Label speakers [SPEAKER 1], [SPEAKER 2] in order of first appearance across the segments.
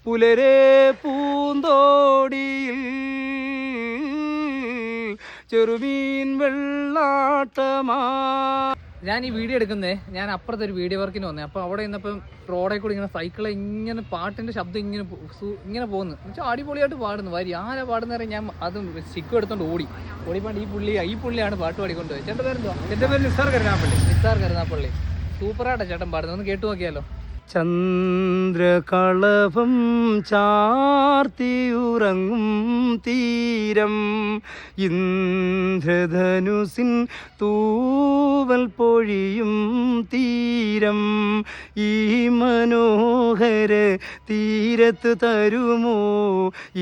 [SPEAKER 1] പുലരെ പൂന്തോടിയിൽ ചെറുമീൻ വെള്ളാട്ടമാ. ഞാൻ ഈ വീഡിയോ എടുക്കുന്നേ, ഞാൻ അപ്പുറത്തെ ഒരു വീഡിയോ വർക്കിന് വന്നേ. അപ്പോൾ അവിടെ നിന്നപ്പം റോഡിൽ കൂടി ഇങ്ങനെ സൈക്കിളെ ഇങ്ങനെ പാട്ടിൻ്റെ ശബ്ദം ഇങ്ങനെ പോകുന്നു. എന്നുവെച്ചാൽ അടിപൊളിയായിട്ട് പാടുന്നു. വരി ആരാ പാടുന്നേരം ഞാൻ അത് സ്റ്റിക്ക് എടുത്തോണ്ട് ഓടിപ്പാണ്ട് ഈ പുള്ളിയാണ് പാട്ട് പാടിക്കൊണ്ടുപോയി. ചേട്ടൻ്റെ പേരെന്തുവാ? എൻ്റെ പേര് നിസാർ കരുനാപ്പള്ളി. സൂപ്പറായിട്ടാണ് ചേട്ടൻ പാടുന്നത്. ഒന്ന് കേട്ടു നോക്കിയാലോ. ചന്ദ്രകളഭം ചാർത്തിയുറങ്ങും തീരം, ഇന്ദ്രധനുസിൻ തൂവൽ പൊഴിയും തീരം, ഈ മനോഹര തീരത്ത് തരുമോ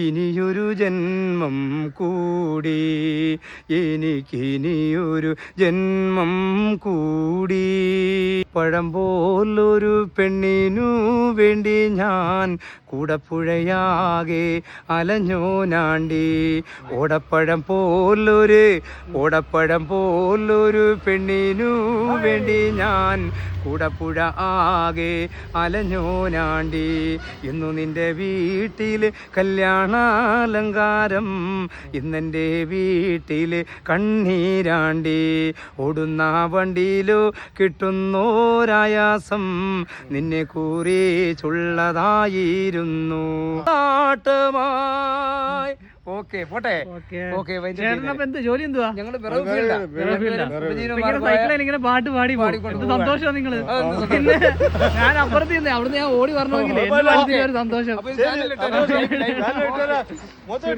[SPEAKER 1] ഇനിയൊരു ജന്മം കൂടി, എനിക്കിനിയൊരു ജന്മം കൂടി. പഴം പോലൊരു പെണ്ണിനു വേണ്ടി ഞാൻ കൂടപ്പുഴയാകെ അലഞ്ഞോനാണ്ടി. ഓടപ്പഴം പോലൊരു പെണ്ണിനു വേണ്ടി ഞാൻ കൂടപ്പുഴ ആകെ അലഞ്ഞോനാണ്ടി. ഇന്നു നിന്റെ വീട്ടിൽ കല്യാണാലങ്കാരം, ഇന്നെൻ്റെ വീട്ടിൽ കണ്ണീരാണ്ടി. ഓടുന്ന വണ്ടിയിലോ കിട്ടുന്നോരായാസം നിന്നെ കുറിച്ചുള്ളതായിരുന്നു. നാട്ടമായി ഓക്കെ പോട്ടെ.
[SPEAKER 2] ജോലി എന്തുവാ?
[SPEAKER 1] ഞങ്ങള്
[SPEAKER 2] സൈക്കിളിൽ ഇങ്ങനെ പാട്ട് പാടി സന്തോഷം നിങ്ങള്. ഞാൻ അപ്പുറത്ത് നിന്ന് അവിടുന്ന് ഞാൻ ഓടി വരണമെങ്കിൽ സന്തോഷം. ശരി.